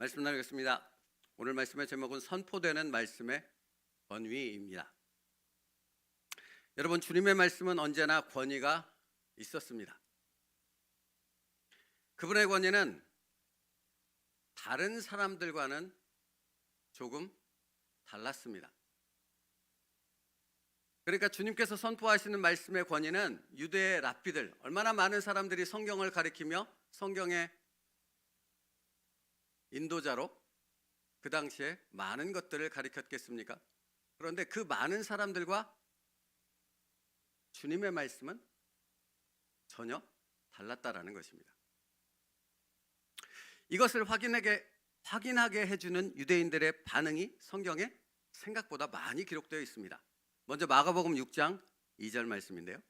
말씀 나누겠습니다. 오늘 말씀의 제목은 선포되는 말씀의 권위입니다. 여러분, 주님의 말씀은 언제나 권위가 있었습니다. 그분의 권위는 다른 사람들과는 조금 달랐습니다. 그러니까 주님께서 선포하시는 말씀의 권위는 유대의 랍비들, 얼마나 많은 사람들이 성경을 가리키며 성경의 인도자로 그 당시에 많은 것들을 가리켰겠습니까? 그런데 그 많은 사람들과 주님의 말씀은 전혀 달랐다라는 것입니다. 이것을 확인하게 해주는 유대인들의 반응이 성경에 생각보다 많이 기록되어 있습니다. 먼저 마가복음 6장 2절 말씀인데요.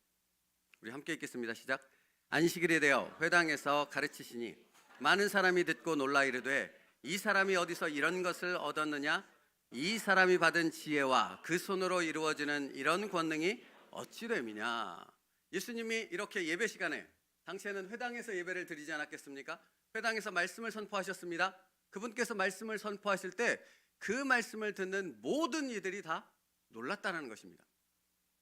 우리 함께 읽겠습니다. 시작. 안식일이 되어 회당에서 가르치시니 많은 사람이 듣고 놀라 이르되 이 사람이 어디서 이런 것을 얻었느냐? 이 사람이 받은 지혜와 그 손으로 이루어지는 이런 권능이 어찌 됨이냐? 예수님이 이렇게 예배 시간에, 당시에는 회당에서 예배를 드리지 않았겠습니까? 회당에서 말씀을 선포하셨습니다. 그분께서 말씀을 선포하실 때 그 말씀을 듣는 모든 이들이 다 놀랐다는 것입니다.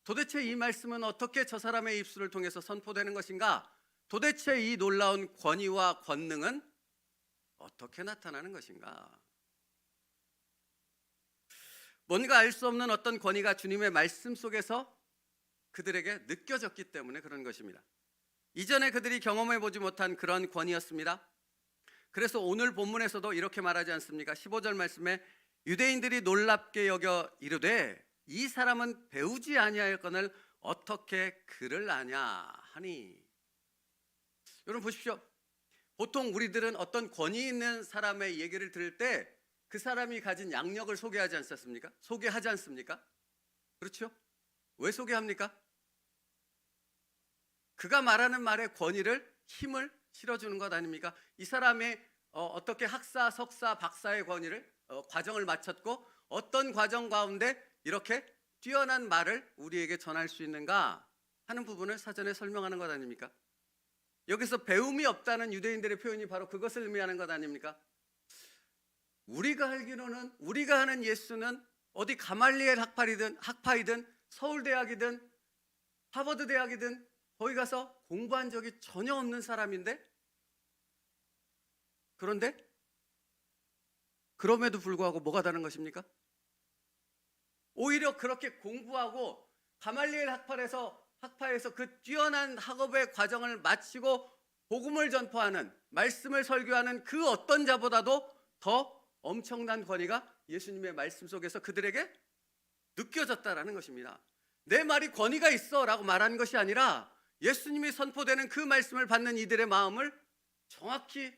도대체 이 말씀은 어떻게 저 사람의 입술을 통해서 선포되는 것인가? 도대체 이 놀라운 권위와 권능은 어떻게 나타나는 것인가? 뭔가 알 수 없는 어떤 권위가 주님의 말씀 속에서 그들에게 느껴졌기 때문에 그런 것입니다. 이전에 그들이 경험해 보지 못한 그런 권위였습니다. 그래서 오늘 본문에서도 이렇게 말하지 않습니까? 15절 말씀에 유대인들이 놀랍게 여겨 이르되 이 사람은 배우지 아니하였거늘 어떻게 그를 아냐 하니. 여러분 보십시오. 보통 우리들은 어떤 권위 있는 사람의 얘기를 들을 때 그 사람이 가진 양력을 소개하지 않습니까? 소개하지 않습니까? 그렇죠? 왜 소개합니까? 그가 말하는 말에 권위를, 힘을 실어주는 것 아닙니까? 이 사람이 어떻게 학사, 석사, 박사의 권위를 과정을 마쳤고 어떤 과정 가운데 이렇게 뛰어난 말을 우리에게 전할 수 있는가 하는 부분을 사전에 설명하는 것 아닙니까? 여기서 배움이 없다는 유대인들의 표현이 바로 그것을 의미하는 것 아닙니까? 우리가 알기로는, 우리가 하는 예수는 어디 가말리엘 학파이든 서울대학이든 하버드 대학이든 거기 가서 공부한 적이 전혀 없는 사람인데, 그런데 그럼에도 불구하고 뭐가 다른 것입니까? 오히려 그렇게 공부하고 가말리엘 학파에서 그 뛰어난 학업의 과정을 마치고 복음을 전파하는, 말씀을 설교하는 그 어떤 자보다도 더 엄청난 권위가 예수님의 말씀 속에서 그들에게 느껴졌다라는 것입니다. 내 말이 권위가 있어 라고 말하는 것이 아니라 예수님이 선포되는 그 말씀을 받는 이들의 마음을 정확히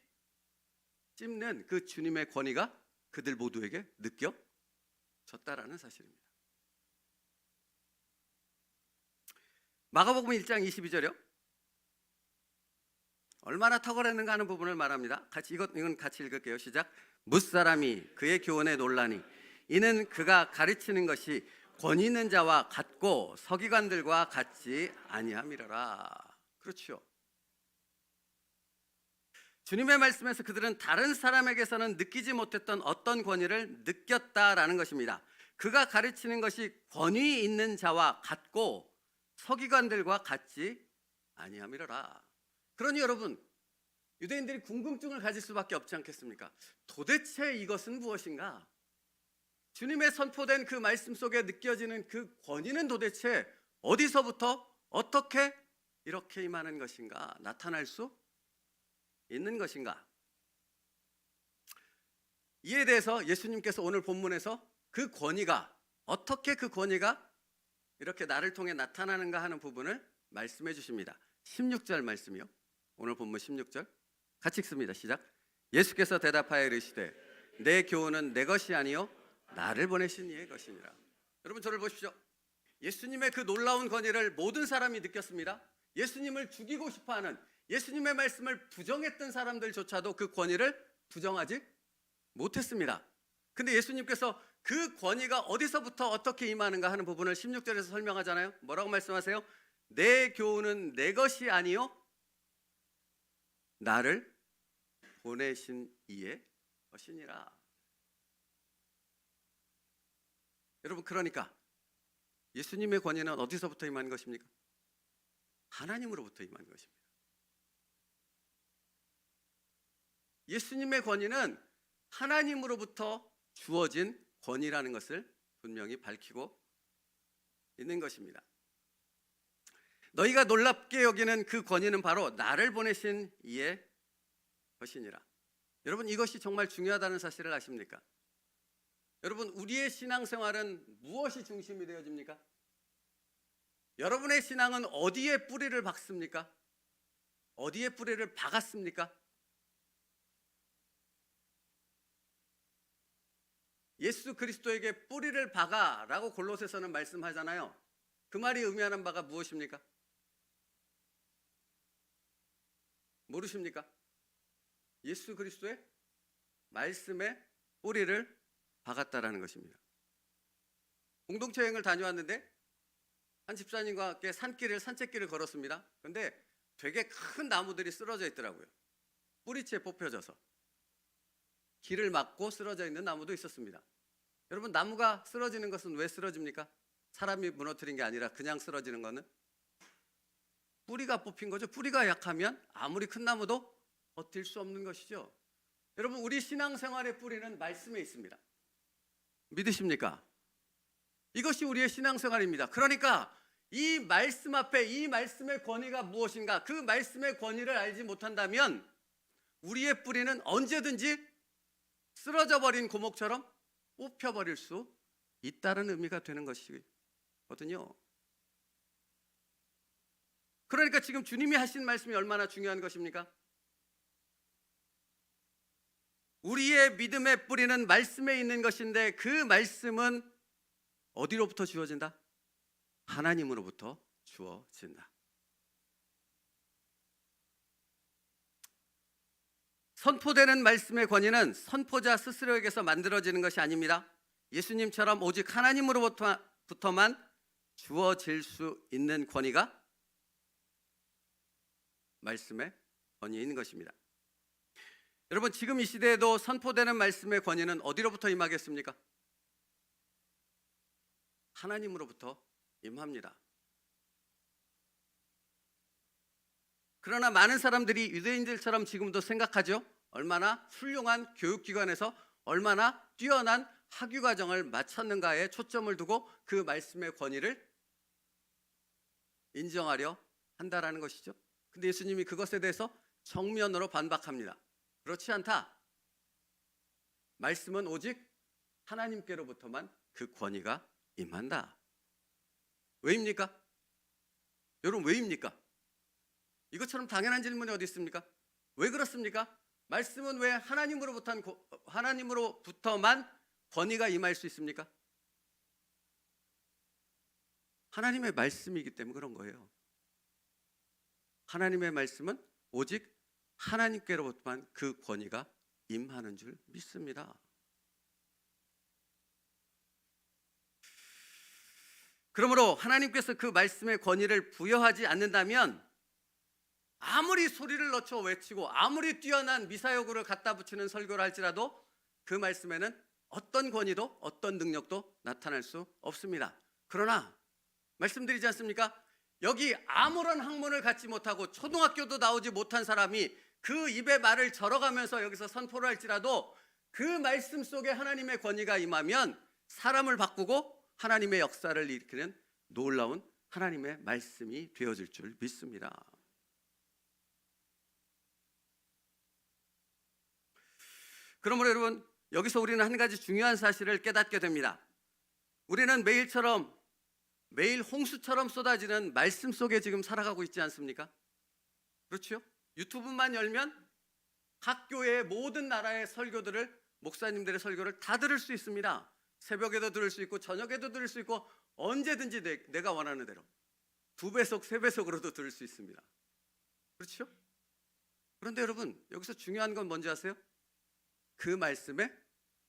찝는 그 주님의 권위가 그들 모두에게 느껴졌다라는 사실입니다. 마가복음 1장 22절이요. 얼마나 탁월했는가 하는 부분을 말합니다. 이건 같이 읽을게요. 시작. 무사람이 그의 교훈에 놀라니 이는 그가 가르치는 것이 권위 있는 자와 같고 서기관들과 같지 아니함이로라. 그렇죠. 주님의 말씀에서 그들은 다른 사람에게서는 느끼지 못했던 어떤 권위를 느꼈다라는 것입니다. 그가 가르치는 것이 권위 있는 자와 같고 서기관들과 같지 아니함이로라. 그러니 여러분, 유대인들이 궁금증을 가질 수밖에 없지 않겠습니까? 도대체 이것은 무엇인가? 주님의 선포된 그 말씀 속에 느껴지는 그 권위는 도대체 어디서부터 어떻게 이렇게 임하는 것인가? 나타날 수 있는 것인가? 이에 대해서 예수님께서 오늘 본문에서 그 권위가, 어떻게 그 권위가 이렇게 나를 통해 나타나는가 하는 부분을 말씀해 주십니다. 16절 말씀이요. 오늘 본문 16절 같이 읽습니다. 시작. 예수께서 대답하여 이르시되 내 교훈은 내 것이 아니요 나를 보내신 이의 것이니라. 여러분 저를 보십시오. 예수님의 그 놀라운 권위를 모든 사람이 느꼈습니다. 예수님을 죽이고 싶어하는, 예수님의 말씀을 부정했던 사람들조차도 그 권위를 부정하지 못했습니다. 근데 예수님께서 그 권위가 어디서부터 어떻게 임하는가 하는 부분을 16절에서 설명하잖아요. 뭐라고 말씀하세요? 내 교훈은 내 것이 아니요 나를 보내신 이의 것이니라. 여러분, 그러니까 예수님의 권위는 어디서부터 임한 것입니까? 하나님으로부터 임한 것입니다. 예수님의 권위는 하나님으로부터 주어진 권위라는 것을 분명히 밝히고 있는 것입니다. 너희가 놀랍게 여기는 그 권위는 바로 나를 보내신 이의 것이니라. 여러분, 이것이 정말 중요하다는 사실을 아십니까? 여러분, 우리의 신앙생활은 무엇이 중심이 되어집니까? 여러분의 신앙은 어디에 뿌리를 박습니까? 어디에 뿌리를 박았습니까? 예수 그리스도에게 뿌리를 박아라고 골로새서는 말씀하잖아요. 그 말이 의미하는 바가 무엇입니까? 모르십니까? 예수 그리스도의 말씀에 뿌리를 박았다라는 것입니다. 공동체 여행을 다녀왔는데 한 집사님과 함께 산책길을 걸었습니다. 그런데 되게 큰 나무들이 쓰러져 있더라고요. 뿌리채 뽑혀져서 길을 막고 쓰러져 있는 나무도 있었습니다. 여러분, 나무가 쓰러지는 것은 왜 쓰러집니까? 사람이 무너뜨린 게 아니라 그냥 쓰러지는 것은 뿌리가 뽑힌 거죠. 뿌리가 약하면 아무리 큰 나무도 버틸 수 없는 것이죠. 여러분, 우리 신앙생활의 뿌리는 말씀에 있습니다. 믿으십니까? 이것이 우리의 신앙생활입니다. 그러니까 이 말씀 앞에 이 말씀의 권위가 무엇인가, 그 말씀의 권위를 알지 못한다면 우리의 뿌리는 언제든지 쓰러져 버린 고목처럼 뽑혀버릴 수 있다는 의미가 되는 것이거든요. 그러니까 지금 주님이 하신 말씀이 얼마나 중요한 것입니까? 우리의 믿음의 뿌리는 말씀에 있는 것인데 그 말씀은 어디로부터 주어진다? 하나님으로부터 주어진다. 선포되는 말씀의 권위는 선포자 스스로에게서 만들어지는 것이 아닙니다. 예수님처럼 오직 하나님으로부터만 주어질 수 있는 권위가 말씀의 권위인 것입니다. 여러분, 지금 이 시대에도 선포되는 말씀의 권위는 어디로부터 임하겠습니까? 하나님으로부터 임합니다. 그러나 많은 사람들이 유대인들처럼 지금도 생각하죠. 얼마나 훌륭한 교육기관에서 얼마나 뛰어난 학위과정을 마쳤는가에 초점을 두고 그 말씀의 권위를 인정하려 한다라는 것이죠. 근데 예수님이 그것에 대해서 정면으로 반박합니다. 그렇지 않다. 말씀은 오직 하나님께로부터만 그 권위가 임한다. 왜입니까? 여러분, 왜입니까? 이것처럼 당연한 질문이 어디 있습니까? 왜 그렇습니까? 말씀은 왜 하나님으로부터만 권위가 임할 수 있습니까? 하나님의 말씀이기 때문에 그런 거예요. 하나님의 말씀은 오직 하나님께로부터만 그 권위가 임하는 줄 믿습니다. 그러므로 하나님께서 그 말씀의 권위를 부여하지 않는다면 아무리 소리를 넣쳐 외치고 아무리 뛰어난 미사여구를 갖다 붙이는 설교를 할지라도 그 말씀에는 어떤 권위도 어떤 능력도 나타날 수 없습니다. 그러나 말씀드리지 않습니까? 여기 아무런 학문을 갖지 못하고 초등학교도 나오지 못한 사람이 그 입의 말을 절어가면서 여기서 선포를 할지라도 그 말씀 속에 하나님의 권위가 임하면 사람을 바꾸고 하나님의 역사를 일으키는 놀라운 하나님의 말씀이 되어질 줄 믿습니다. 그러므로 여러분, 여기서 우리는 한 가지 중요한 사실을 깨닫게 됩니다. 우리는 매일 홍수처럼 쏟아지는 말씀 속에 지금 살아가고 있지 않습니까? 그렇죠? 유튜브만 열면 각 교회의 모든 나라의 설교들을, 목사님들의 설교를 다 들을 수 있습니다. 새벽에도 들을 수 있고 저녁에도 들을 수 있고 언제든지 내가 원하는 대로 2배속, 3배속으로도 들을 수 있습니다. 그렇죠? 그런데 여러분, 여기서 중요한 건 뭔지 아세요? 그 말씀에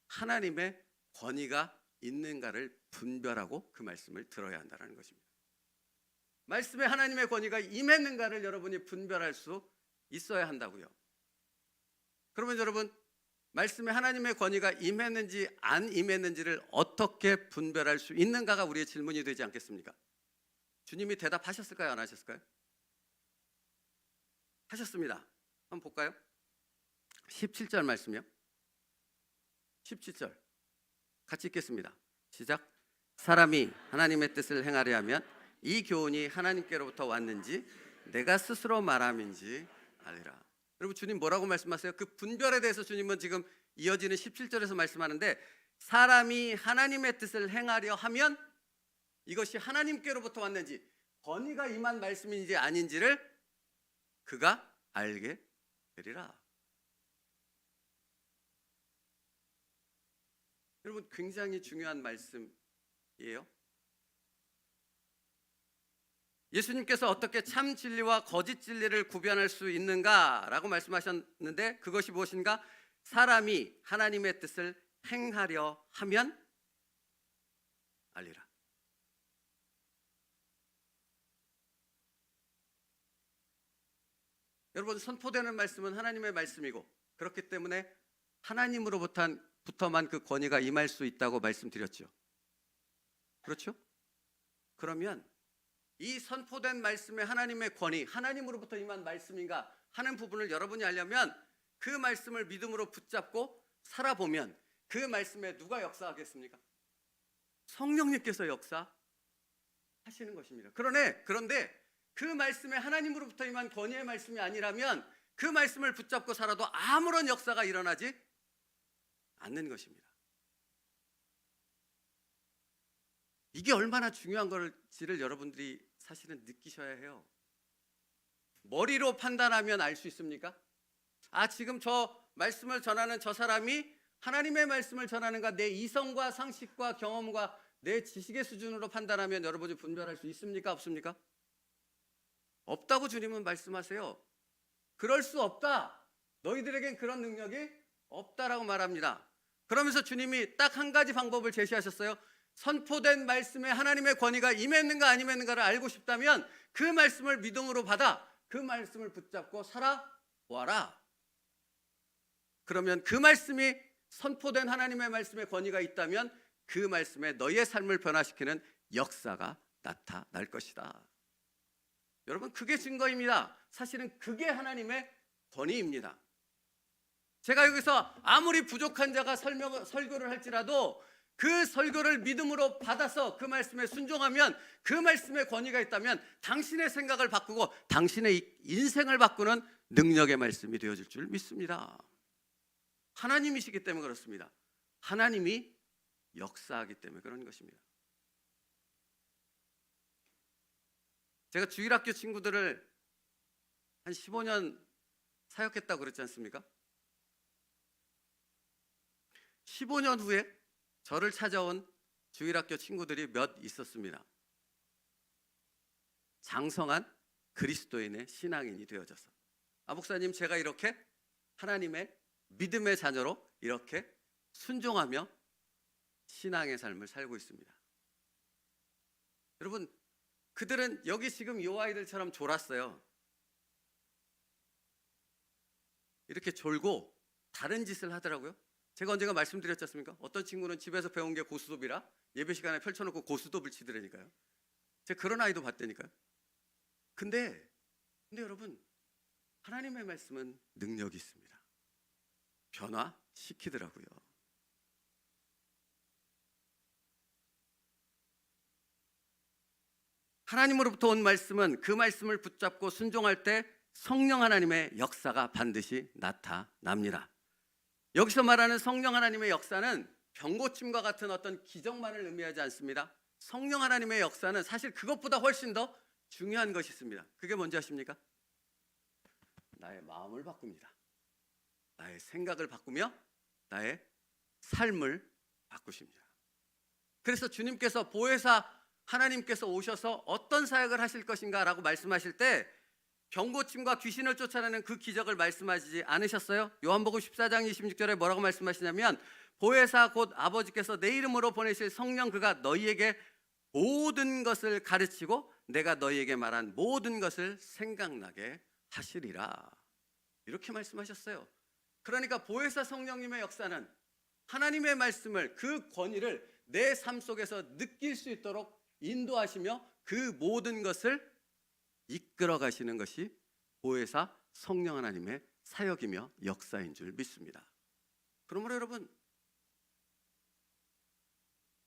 하나님의 권위가 있는가를 분별하고 그 말씀을 들어야 한다는 것입니다. 말씀에 하나님의 권위가 임했는가를 여러분이 분별할 수 있어야 한다고요. 그러면 여러분, 말씀에 하나님의 권위가 임했는지 안 임했는지를 어떻게 분별할 수 있는가가 우리의 질문이 되지 않겠습니까? 주님이 대답하셨을까요? 안 하셨을까요? 하셨습니다. 한번 볼까요? 17절 말씀이요. 17절 같이 읽겠습니다. 시작. 사람이 하나님의 뜻을 행하려 하면 이 교훈이 하나님께로부터 왔는지 내가 스스로 말함인지 알리라. 여러분, 주님 뭐라고 말씀하세요? 그 분별에 대해서 주님은 지금 이어지는 17절에서 말씀하는데, 사람이 하나님의 뜻을 행하려 하면 이것이 하나님께로부터 왔는지, 권위가 임한 말씀인지 아닌지를 그가 알게 되리라. 여러분, 굉장히 중요한 말씀이에요. 예수님께서 어떻게 참 진리와 거짓 진리를 구별할 수 있는가라고 말씀하셨는데, 그것이 무엇인가? 사람이 하나님의 뜻을 행하려 하면 알리라. 여러분, 선포되는 말씀은 하나님의 말씀이고, 그렇기 때문에 하나님으로부터만 그 권위가 임할 수 있다고 말씀드렸죠. 그렇죠? 그러면 이 선포된 말씀의 하나님의 권위, 하나님으로부터 임한 말씀인가 하는 부분을 여러분이 알려면 그 말씀을 믿음으로 붙잡고 살아보면 그 말씀에 누가 역사하겠습니까? 성령님께서 역사하시는 것입니다. 그런데 그 말씀에 하나님으로부터 임한 권위의 말씀이 아니라면 그 말씀을 붙잡고 살아도 아무런 역사가 일어나지 않는 것입니다. 이게 얼마나 중요한 걸지를 여러분들이 사실은 느끼셔야 해요. 머리로 판단하면 알 수 있습니까? 지금 저 말씀을 전하는 저 사람이 하나님의 말씀을 전하는가, 내 이성과 상식과 경험과 내 지식의 수준으로 판단하면 여러분이 분별할 수 있습니까? 없습니까? 없다고 주님은 말씀하세요. 그럴 수 없다. 너희들에겐 그런 능력이 없다라고 말합니다. 그러면서 주님이 딱 한 가지 방법을 제시하셨어요. 선포된 말씀에 하나님의 권위가 임했는가 안 임했는가를 알고 싶다면 그 말씀을 믿음으로 받아 그 말씀을 붙잡고 살아보아라. 그러면 그 말씀이 선포된 하나님의 말씀의 권위가 있다면 그 말씀에 너희의 삶을 변화시키는 역사가 나타날 것이다. 여러분, 그게 증거입니다. 사실은 그게 하나님의 권위입니다. 제가 여기서 아무리 부족한 자가 설교를 할지라도 그 설교를 믿음으로 받아서 그 말씀에 순종하면 그 말씀에 권위가 있다면 당신의 생각을 바꾸고 당신의 인생을 바꾸는 능력의 말씀이 되어질 줄 믿습니다. 하나님이시기 때문에 그렇습니다. 하나님이 역사하기 때문에 그런 것입니다. 제가 주일학교 친구들을 한 15년 사역했다고 그랬지 않습니까? 15년 후에 저를 찾아온 주일학교 친구들이 몇 있었습니다. 장성한 그리스도인의 신앙인이 되어져서, 목사님, 제가 이렇게 하나님의 믿음의 자녀로 이렇게 순종하며 신앙의 삶을 살고 있습니다. 여러분, 그들은 여기 지금 이 아이들처럼 졸았어요. 이렇게 졸고 다른 짓을 하더라고요. 제가 언젠가 말씀드렸지 않습니까? 어떤 친구는 집에서 배운 게 고스톱이라 예배 시간에 펼쳐놓고 고스톱을 치더라니까요. 제가 그런 아이도 봤다니까요. 근데 여러분, 하나님의 말씀은 능력이 있습니다. 변화시키더라고요. 하나님으로부터 온 말씀은 그 말씀을 붙잡고 순종할 때 성령 하나님의 역사가 반드시 나타납니다. 여기서 말하는 성령 하나님의 역사는 병고침과 같은 어떤 기적만을 의미하지 않습니다. 성령 하나님의 역사는 사실 그것보다 훨씬 더 중요한 것이 있습니다. 그게 뭔지 아십니까? 나의 마음을 바꿉니다. 나의 생각을 바꾸며 나의 삶을 바꾸십니다. 그래서 주님께서 보혜사 하나님께서 오셔서 어떤 사역을 하실 것인가 라고 말씀하실 때 병고침과 귀신을 쫓아내는 그 기적을 말씀하시지 않으셨어요? 요한복음 14장 26절에 뭐라고 말씀하시냐면, 보혜사 곧 아버지께서 내 이름으로 보내실 성령 그가 너희에게 모든 것을 가르치고 내가 너희에게 말한 모든 것을 생각나게 하시리라. 이렇게 말씀하셨어요. 그러니까 보혜사 성령님의 역사는 하나님의 말씀을, 그 권위를 내 삶 속에서 느낄 수 있도록 인도하시며 그 모든 것을 이끌어 가시는 것이 보혜사 성령 하나님의 사역이며 역사인 줄 믿습니다. 그러므로 여러분,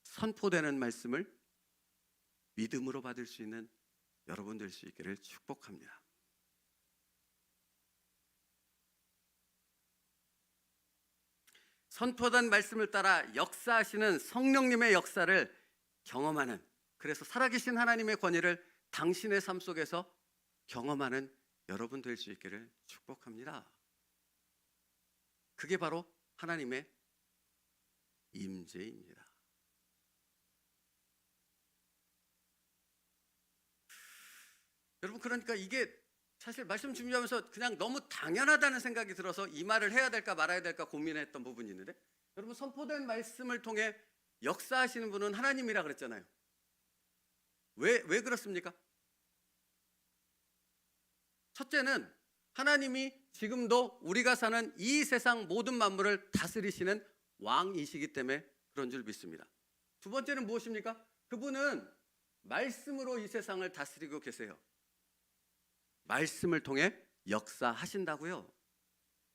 선포되는 말씀을 믿음으로 받을 수 있는 여러분 될 수 있기를 축복합니다. 선포된 말씀을 따라 역사하시는 성령님의 역사를 경험하는, 그래서 살아계신 하나님의 권위를 당신의 삶 속에서 경험하는 여러분 될 수 있기를 축복합니다. 그게 바로 하나님의 임재입니다. 여러분, 그러니까 이게 사실 말씀 준비하면서 그냥 너무 당연하다는 생각이 들어서 이 말을 해야 될까 말아야 될까 고민했던 부분이 있는데, 여러분, 선포된 말씀을 통해 역사하시는 분은 하나님이라 그랬잖아요. 왜 그렇습니까? 첫째는 하나님이 지금도 우리가 사는 이 세상 모든 만물을 다스리시는 왕이시기 때문에 그런 줄 믿습니다. 두 번째는 무엇입니까? 그분은 말씀으로 이 세상을 다스리고 계세요. 말씀을 통해 역사하신다고요.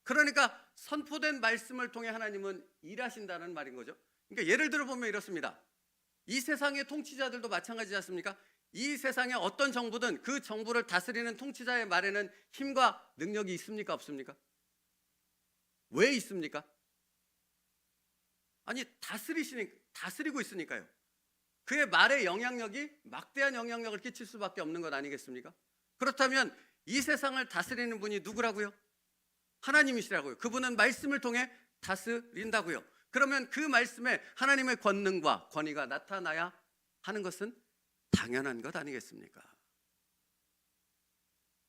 그러니까 선포된 말씀을 통해 하나님은 일하신다는 말인 거죠. 그러니까 예를 들어 보면 이렇습니다. 이 세상의 통치자들도 마찬가지지 않습니까? 이 세상의 어떤 정부든 그 정부를 다스리는 통치자의 말에는 힘과 능력이 있습니까? 없습니까? 왜 있습니까? 아니, 다스리고 있으니까요. 그의 말의 영향력이 막대한 영향력을 끼칠 수밖에 없는 것 아니겠습니까? 그렇다면 이 세상을 다스리는 분이 누구라고요? 하나님이시라고요. 그분은 말씀을 통해 다스린다고요. 그러면 그 말씀에 하나님의 권능과 권위가 나타나야 하는 것은 당연한 것 아니겠습니까?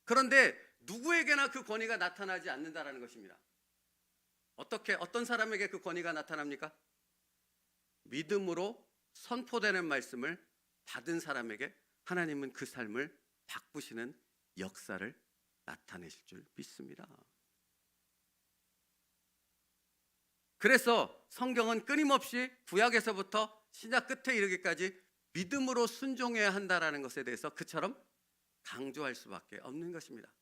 그런데 누구에게나 그 권위가 나타나지 않는다라는 것입니다. 어떤 사람에게 그 권위가 나타납니까? 믿음으로 선포되는 말씀을 받은 사람에게 하나님은 그 삶을 바꾸시는 역사를 나타내실 줄 믿습니다. 그래서 성경은 끊임없이 구약에서부터 신약 끝에 이르기까지 믿음으로 순종해야 한다라는 것에 대해서 그처럼 강조할 수밖에 없는 것입니다.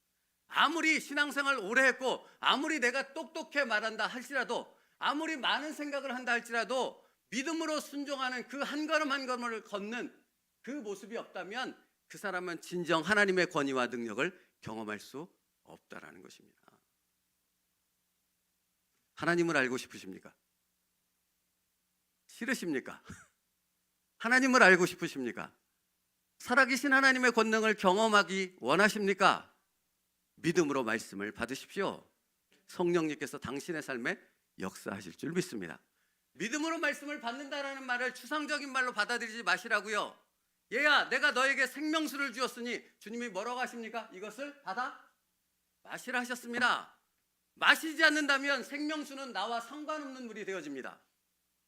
아무리 신앙생활 오래 했고 아무리 내가 똑똑해 말한다 할지라도, 아무리 많은 생각을 한다 할지라도 믿음으로 순종하는 그 한 걸음 한 걸음을 걷는 그 모습이 없다면 그 사람은 진정 하나님의 권위와 능력을 경험할 수 없다라는 것입니다. 하나님을 알고 싶으십니까? 싫으십니까? 하나님을 알고 싶으십니까? 살아계신 하나님의 권능을 경험하기 원하십니까? 믿음으로 말씀을 받으십시오. 성령님께서 당신의 삶에 역사하실 줄 믿습니다. 믿음으로 말씀을 받는다라는 말을 추상적인 말로 받아들이지 마시라고요. 얘야, 내가 너에게 생명수를 주었으니, 주님이 뭐라고 하십니까? 이것을 받아 마시라 하셨습니다. 마시지 않는다면 생명수는 나와 상관없는 물이 되어집니다.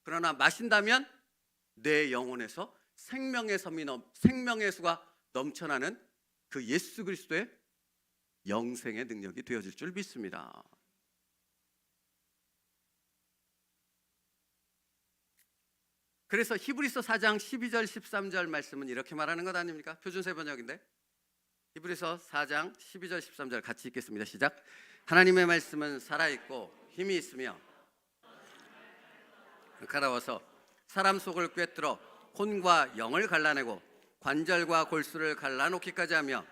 그러나 마신다면 내 영혼에서 생명의 수가 넘쳐나는 그 예수 그리스도의 영생의 능력이 되어질 줄 믿습니다. 그래서 히브리서 4장 12절 13절 말씀은 이렇게 말하는 것 아닙니까? 표준세 번역인데 히브리서 4장 12절 13절 같이 읽겠습니다. 시작. 하나님의 말씀은 살아있고 힘이 있으며 가라워서 사람 속을 꿰뚫어 혼과 영을 갈라내고 관절과 골수를 갈라놓기까지 하며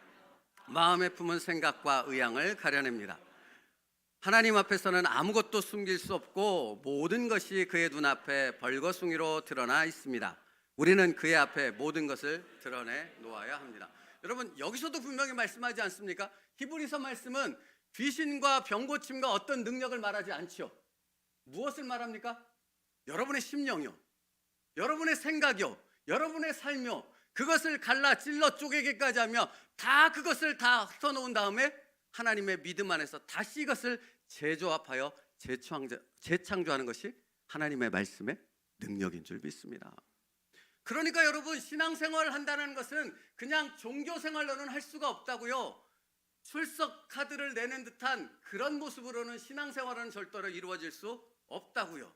마음에 품은 생각과 의향을 가려냅니다. 하나님 앞에서는 아무것도 숨길 수 없고 모든 것이 그의 눈앞에 벌거숭이로 드러나 있습니다. 우리는 그의 앞에 모든 것을 드러내 놓아야 합니다. 여러분, 여기서도 분명히 말씀하지 않습니까? 히브리서 말씀은 귀신과 병고침과 어떤 능력을 말하지 않지요. 무엇을 말합니까? 여러분의 심령이요, 여러분의 생각이요, 여러분의 삶이요, 그것을 갈라 찔러 쪼개기까지 하며 다 그것을 다 흩어놓은 다음에 하나님의 믿음 안에서 다시 이것을 재조합하여 재창조하는 것이 하나님의 말씀의 능력인 줄 믿습니다. 그러니까 여러분, 신앙생활을 한다는 것은 그냥 종교생활로는 할 수가 없다고요. 출석 카드를 내는 듯한 그런 모습으로는 신앙생활은 절대로 이루어질 수 없다고요.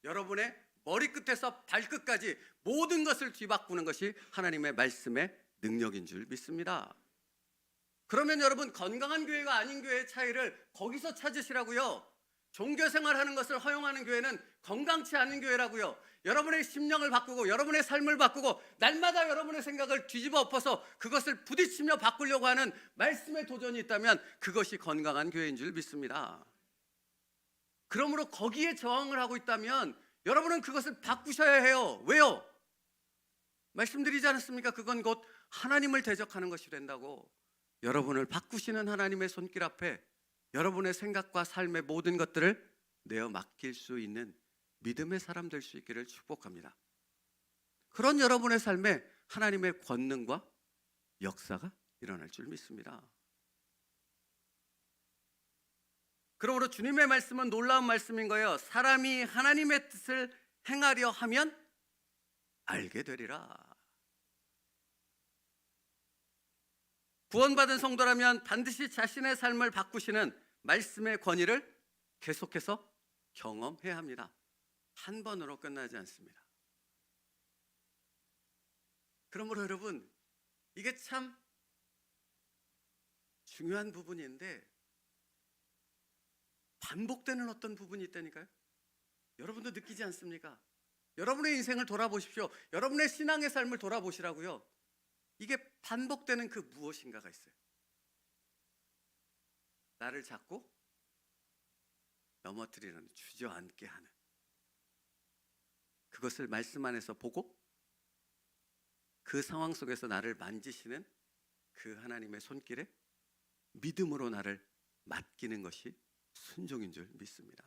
여러분의 머리끝에서 발끝까지 모든 것을 뒤바꾸는 것이 하나님의 말씀의 능력인 줄 믿습니다. 그러면 여러분, 건강한 교회가 아닌 교회의 차이를 거기서 찾으시라고요. 종교생활하는 것을 허용하는 교회는 건강치 않은 교회라고요. 여러분의 심령을 바꾸고 여러분의 삶을 바꾸고 날마다 여러분의 생각을 뒤집어 엎어서 그것을 부딪히며 바꾸려고 하는 말씀의 도전이 있다면 그것이 건강한 교회인 줄 믿습니다. 그러므로 거기에 저항을 하고 있다면 여러분은 그것을 바꾸셔야 해요. 왜요? 말씀드리지 않았습니까? 그건 곧 하나님을 대적하는 것이 된다고. 여러분을 바꾸시는 하나님의 손길 앞에 여러분의 생각과 삶의 모든 것들을 내어 맡길 수 있는 믿음의 사람 될 수 있기를 축복합니다. 그런 여러분의 삶에 하나님의 권능과 역사가 일어날 줄 믿습니다. 그러므로 주님의 말씀은 놀라운 말씀인 거예요. 사람이 하나님의 뜻을 행하려 하면 알게 되리라. 구원받은 성도라면 반드시 자신의 삶을 바꾸시는 말씀의 권위를 계속해서 경험해야 합니다. 한 번으로 끝나지 않습니다. 그러므로 여러분, 이게 참 중요한 부분인데 반복되는 어떤 부분이 있다니까요. 여러분도 느끼지 않습니까? 여러분의 인생을 돌아보십시오. 여러분의 신앙의 삶을 돌아보시라고요. 이게 반복되는 그 무엇인가가 있어요. 나를 잡고 넘어뜨리는, 주저앉게 하는, 그것을 말씀 안에서 보고 그 상황 속에서 나를 만지시는 그 하나님의 손길에 믿음으로 나를 맡기는 것이 순종인 줄 믿습니다.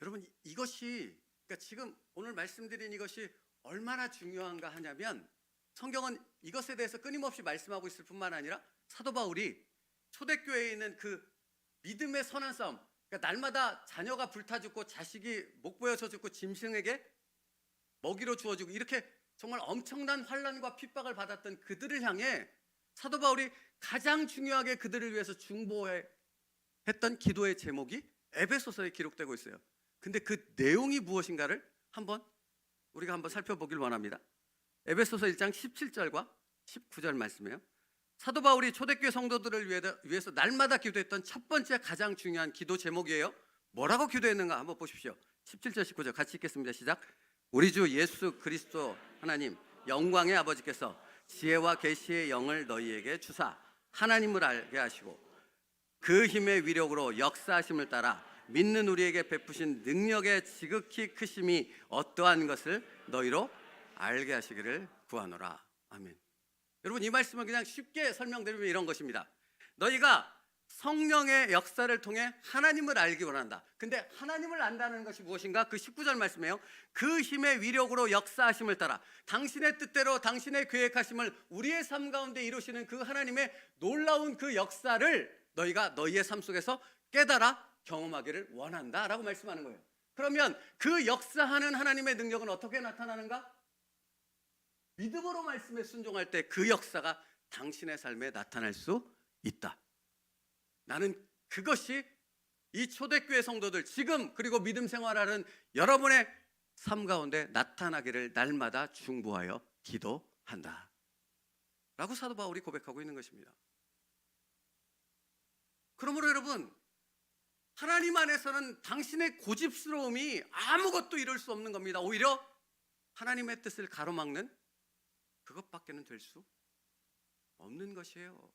여러분, 이것이, 그러니까 지금 오늘 말씀드린 이것이 얼마나 중요한가 하냐면, 성경은 이것에 대해서 끊임없이 말씀하고 있을 뿐만 아니라 사도 바울이 초대교회에 있는 그 믿음의 선한 싸움, 그러니까 날마다 자녀가 불타 죽고 자식이 목 베어져 죽고 짐승에게 먹이로 주어 주고 이렇게 정말 엄청난 환난과 핍박을 받았던 그들을 향해 사도 바울이 가장 중요하게 그들을 위해서 중보했던 기도의 제목이 에베소서에 기록되고 있어요. 근데 그 내용이 무엇인가를 우리가 한번 살펴보길 원합니다. 에베소서 1장 17절과 19절 말씀이에요. 사도 바울이 초대교회 성도들을 위해서 날마다 기도했던 첫 번째 가장 중요한 기도 제목이에요. 뭐라고 기도했는가 한번 보십시오. 17절 19절 같이 읽겠습니다. 시작. 우리 주 예수 그리스도 하나님 영광의 아버지께서 지혜와 계시의 영을 너희에게 주사 하나님을 알게 하시고 그 힘의 위력으로 역사하심을 따라 믿는 우리에게 베푸신 능력의 지극히 크심이 어떠한 것을 너희로 알게 하시기를 구하노라. 아멘. 여러분, 이 말씀은 그냥 쉽게 설명드리면 이런 것입니다. 너희가 성령의 역사를 통해 하나님을 알기 원한다. 근데 하나님을 안다는 것이 무엇인가? 그 19절 말씀이에요. 그 힘의 위력으로 역사하심을 따라 당신의 뜻대로 당신의 계획하심을 우리의 삶 가운데 이루시는 그 하나님의 놀라운 그 역사를 너희가 너희의 삶 속에서 깨달아 경험하기를 원한다라고 말씀하는 거예요. 그러면 그 역사하는 하나님의 능력은 어떻게 나타나는가? 믿음으로 말씀에 순종할 때 그 역사가 당신의 삶에 나타날 수 있다. 나는 그것이 이 초대교회 성도들 지금 그리고 믿음 생활하는 여러분의 삶 가운데 나타나기를 날마다 중보하여 기도한다 라고 사도 바울이 고백하고 있는 것입니다. 그러므로 여러분, 하나님 안에서는 당신의 고집스러움이 아무것도 이룰 수 없는 겁니다. 오히려 하나님의 뜻을 가로막는 그것밖에는 될 수 없는 것이에요.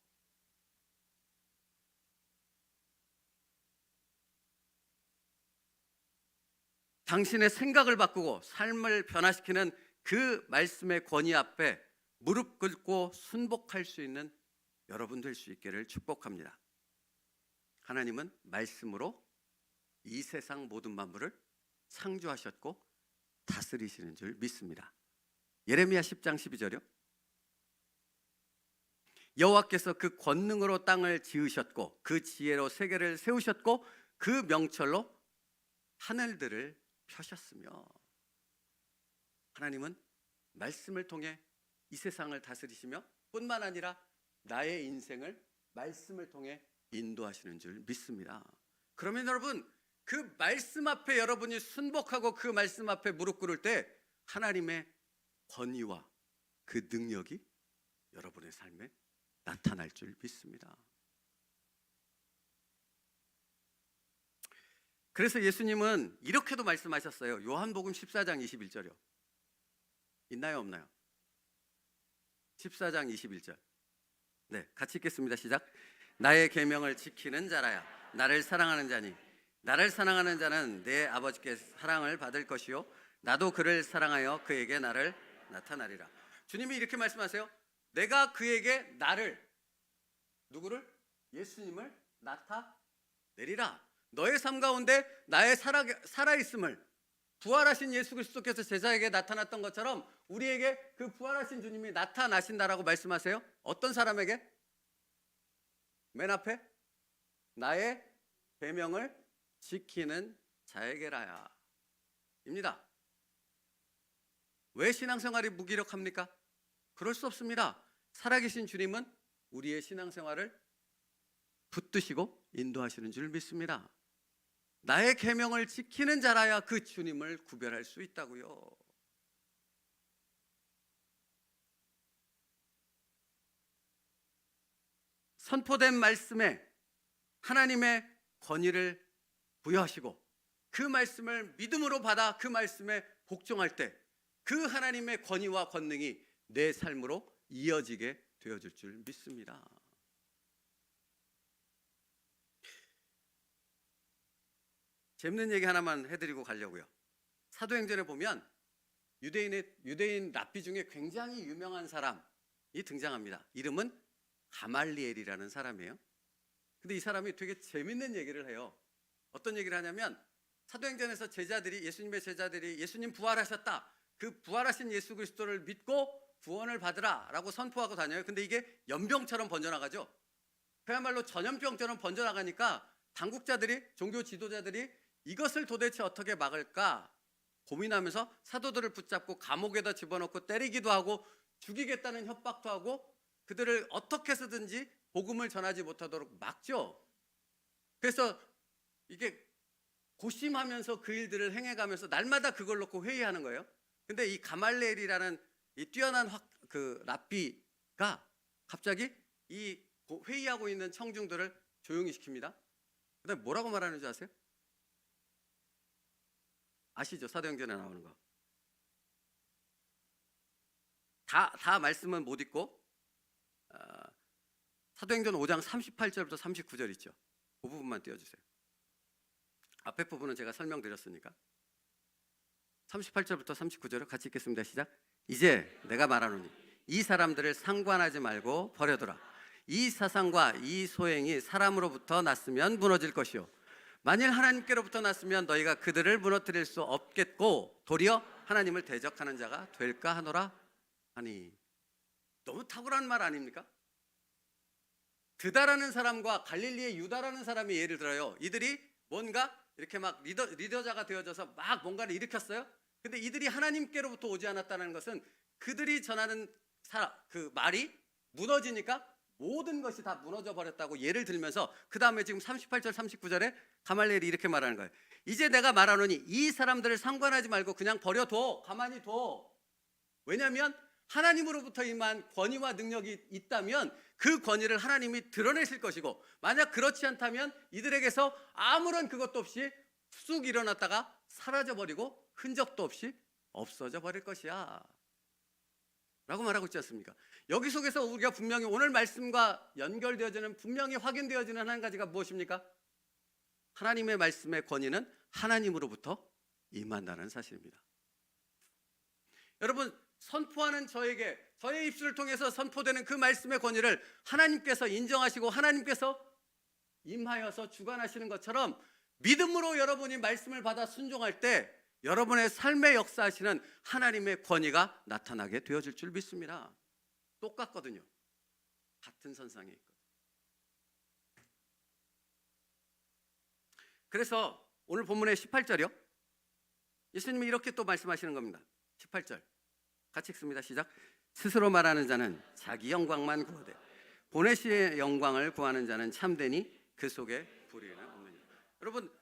당신의 생각을 바꾸고 삶을 변화시키는 그 말씀의 권위 앞에 무릎 꿇고 순복할 수 있는 여러분 될 수 있기를 축복합니다. 하나님은 말씀으로 이 세상 모든 만물을 창조하셨고 다스리시는 줄 믿습니다. 예레미야 10장 12절이요. 여호와께서 그 권능으로 땅을 지으셨고 그 지혜로 세계를 세우셨고 그 명철로 하늘들을 펴셨으며, 하나님은 말씀을 통해 이 세상을 다스리시며 뿐만 아니라 나의 인생을 말씀을 통해 인도하시는 줄 믿습니다. 그러면 여러분, 그 말씀 앞에 여러분이 순복하고 그 말씀 앞에 무릎 꿇을 때 하나님의 권위와 그 능력이 여러분의 삶에 나타날 줄 믿습니다. 그래서 예수님은 이렇게도 말씀하셨어요. 요한복음 14장 21절이요. 있나요, 없나요? 14장 21절. 네, 같이 읽겠습니다. 시작. 나의 계명을 지키는 자라야 나를 사랑하는 자니 나를 사랑하는 자는 내 아버지께 사랑을 받을 것이요 나도 그를 사랑하여 그에게 나를 나타나리라. 주님이 이렇게 말씀하세요. 내가 그에게 나를, 누구를? 예수님을 나타내리라. 너의 삶 가운데 나의 살아있음을 부활하신 예수 그리스도께서 제자에게 나타났던 것처럼 우리에게 그 부활하신 주님이 나타나신다라고 말씀하세요. 어떤 사람에게? 맨 앞에 나의 계명을 지키는 자에게라야 입니다. 왜 신앙생활이 무기력합니까? 그럴 수 없습니다. 살아계신 주님은 우리의 신앙생활을 붙드시고 인도하시는 줄 믿습니다. 나의 계명을 지키는 자라야 그 주님을 구별할 수 있다고요. 선포된 말씀에 하나님의 권위를 부여하시고 그 말씀을 믿음으로 받아 그 말씀에 복종할 때 그 하나님의 권위와 권능이 내 삶으로 이어지게 되어질 줄 믿습니다. 재밌는 얘기 하나만 해드리고 가려고요. 사도행전에 보면 유대인 랍비 중에 굉장히 유명한 사람이 등장합니다. 이름은 가말리엘이라는 사람이에요. 근데 이 사람이 되게 재밌는 얘기를 해요. 어떤 얘기를 하냐면 사도행전에서 예수님의 제자들이 예수님 부활하셨다. 그 부활하신 예수 그리스도를 믿고 구원을 받으라 라고 선포하고 다녀요. 근데 이게 연병처럼 번져나가죠. 그야말로 전염병처럼 번져나가니까 당국자들이, 종교 지도자들이 이것을 도대체 어떻게 막을까 고민하면서 사도들을 붙잡고 감옥에다 집어넣고 때리기도 하고 죽이겠다는 협박도 하고 그들을 어떻게 해서든지 복음을 전하지 못하도록 막죠. 그래서 이게 고심하면서 그 일들을 행해가면서 날마다 그걸 놓고 회의하는 거예요. 근데 이 가말리엘이라는 이 뛰어난 그 랍비가 갑자기 이 회의하고 있는 청중들을 조용히 시킵니다. 그다음에 뭐라고 말하는 줄 아세요? 아시죠? 사도행전에 나오는 거. 다 말씀은 못 읽고 사도행전 5장 38절부터 39절 있죠. 그 부분만 띄워주세요. 앞에 부분은 제가 설명드렸으니까. 38절부터 39절을 같이 읽겠습니다. 시작. 이제 내가 말하노니 이 사람들을 상관하지 말고 버려두라. 이 사상과 이 소행이 사람으로부터 났으면 무너질 것이요 만일 하나님께로부터 났으면 너희가 그들을 무너뜨릴 수 없겠고 도리어 하나님을 대적하는 자가 될까 하노라 하니. 너무 탁월한 말 아닙니까? 드다라는 사람과 갈릴리의 유다라는 사람이 예를 들어요. 이들이 뭔가 이렇게 막 리더자가 되어져서 막 뭔가를 일으켰어요. 근데 이들이 하나님께로부터 오지 않았다는 것은 그들이 전하는 그 말이 무너지니까 모든 것이 다 무너져 버렸다고 예를 들면서 그 다음에 지금 38절 39절에 가말리엘이 이렇게 말하는 거예요. 이제 내가 말하노니 이 사람들을 상관하지 말고 그냥 버려둬. 가만히 둬. 왜냐하면 하나님으로부터 임한 권위와 능력이 있다면 그 권위를 하나님이 드러내실 것이고 만약 그렇지 않다면 이들에게서 아무런 그것도 없이 쑥 일어났다가 사라져버리고 흔적도 없이 없어져 버릴 것이야 라고 말하고 있지 않습니까? 여기 속에서 우리가 분명히 오늘 말씀과 연결되어지는 분명히 확인되어지는 한 가지가 무엇입니까? 하나님의 말씀의 권위는 하나님으로부터 임한다는 사실입니다. 여러분, 선포하는 저에게 저의 입술을 통해서 선포되는 그 말씀의 권위를 하나님께서 인정하시고 하나님께서 임하여서 주관하시는 것처럼 믿음으로 여러분이 말씀을 받아 순종할 때 여러분의 삶에 역사하시는 하나님의 권위가 나타나게 되어질 줄 믿습니다. 똑같거든요. 같은 선상에 있거든요. 그래서 오늘 본문의 18절이요. 예수님이 이렇게 또 말씀하시는 겁니다. 18절 같이 읽습니다. 시작. 스스로 말하는 자는 자기 영광만 구하되 보내시의 영광을 구하는 자는 참되니 그 속에 불의는 없느니라. 여러분,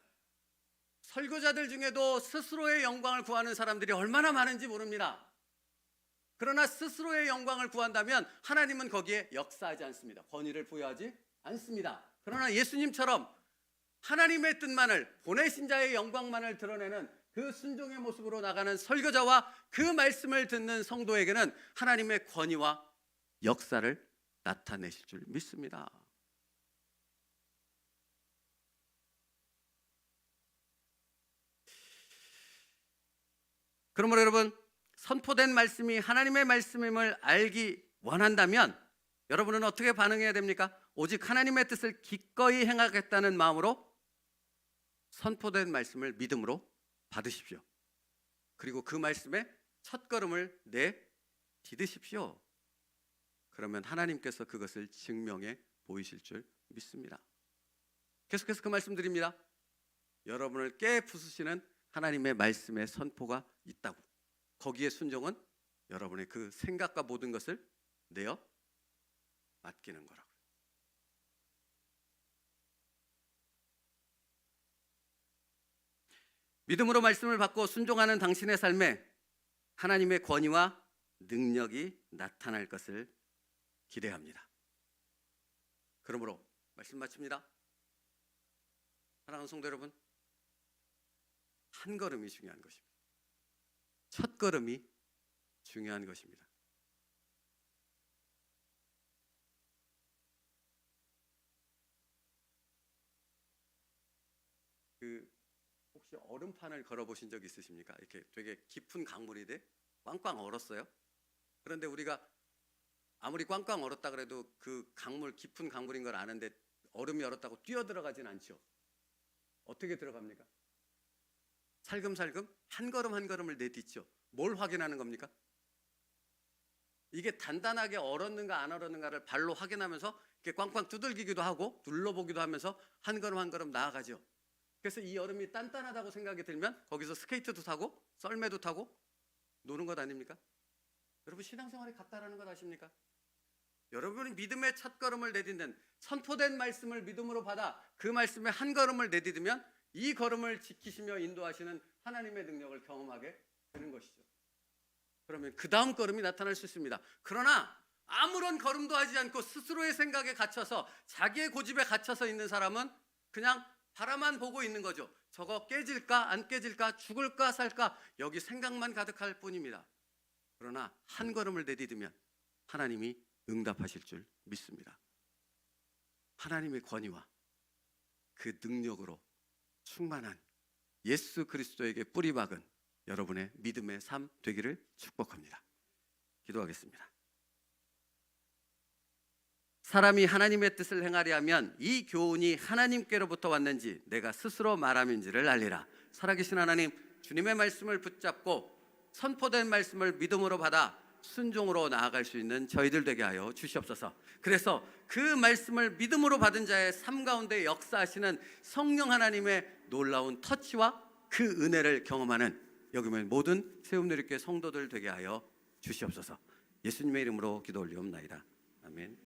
설교자들 중에도 스스로의 영광을 구하는 사람들이 얼마나 많은지 모릅니다. 그러나 스스로의 영광을 구한다면 하나님은 거기에 역사하지 않습니다. 권위를 부여하지 않습니다. 그러나 예수님처럼 하나님의 뜻만을, 보내신 자의 영광만을 드러내는 그 순종의 모습으로 나가는 설교자와 그 말씀을 듣는 성도에게는 하나님의 권위와 역사를 나타내실 줄 믿습니다. 그러므로 여러분, 선포된 말씀이 하나님의 말씀임을 알기 원한다면 여러분은 어떻게 반응해야 됩니까? 오직 하나님의 뜻을 기꺼이 행하겠다는 마음으로 선포된 말씀을 믿음으로 받으십시오. 그리고 그 말씀에 첫걸음을 디디십시오. 그러면 하나님께서 그것을 증명해 보이실 줄 믿습니다. 계속해서 그 말씀 드립니다. 여러분을 깨부수시는 하나님의 말씀의 선포가 있다고. 거기에 순종은 여러분의 그 생각과 모든 것을 내어 맡기는 거라고요. 믿음으로 말씀을 받고 순종하는 당신의 삶에 하나님의 권위와 능력이 나타날 것을 기대합니다. 그러므로 말씀 마칩니다. 사랑하는 성도 여러분, 한 걸음이 중요한 것입니다. 첫 걸음이 중요한 것입니다. 혹시 얼음판을 걸어보신 적 있으십니까? 이렇게 되게 깊은 강물인데 꽝꽝 얼었어요. 그런데 우리가 아무리 꽝꽝 얼었다 그래도 그 강물, 깊은 강물인 걸 아는데 얼음이 얼었다고 뛰어 들어가진 않죠. 어떻게 들어갑니까? 살금살금 한 걸음 한 걸음을 내딛죠. 뭘 확인하는 겁니까? 이게 단단하게 얼었는가 안 얼었는가를 발로 확인하면서 이렇게 꽝꽝 두들기기도 하고 눌러보기도 하면서 한 걸음 한 걸음 나아가죠. 그래서 이 얼음이 단단하다고 생각이 들면 거기서 스케이트도 타고 썰매도 타고 노는 것 아닙니까? 여러분, 신앙생활이 같다라는 것 아십니까? 여러분이 믿음의 첫걸음을 내딛는, 선포된 말씀을 믿음으로 받아 그 말씀에 한 걸음을 내딛으면 이 걸음을 지키시며 인도하시는 하나님의 능력을 경험하게 되는 것이죠. 그러면 그 다음 걸음이 나타날 수 있습니다. 그러나 아무런 걸음도 하지 않고 스스로의 생각에 갇혀서, 자기의 고집에 갇혀서 있는 사람은 그냥 바라만 보고 있는 거죠. 저거 깨질까 안 깨질까, 죽을까 살까, 여기 생각만 가득할 뿐입니다. 그러나 한 걸음을 내딛으면 하나님이 응답하실 줄 믿습니다. 하나님의 권위와 그 능력으로 충만한 예수 그리스도에게 뿌리박은 여러분의 믿음의 삶 되기를 축복합니다. 기도하겠습니다. 사람이 하나님의 뜻을 행하려 하면 이 교훈이 하나님께로부터 왔는지 내가 스스로 말함인지를 알리라. 살아계신 하나님, 주님의 말씀을 붙잡고 선포된 말씀을 믿음으로 받아 순종으로 나아갈 수 있는 저희들 되게 하여 주시옵소서. 그래서 그 말씀을 믿음으로 받은 자의 삶 가운데 역사하시는 성령 하나님의 놀라운 터치와 그 은혜를 경험하는 여기 모인 모든 세움누리교회 성도들 되게 하여 주시옵소서. 예수님의 이름으로 기도 올리옵나이다. 아멘.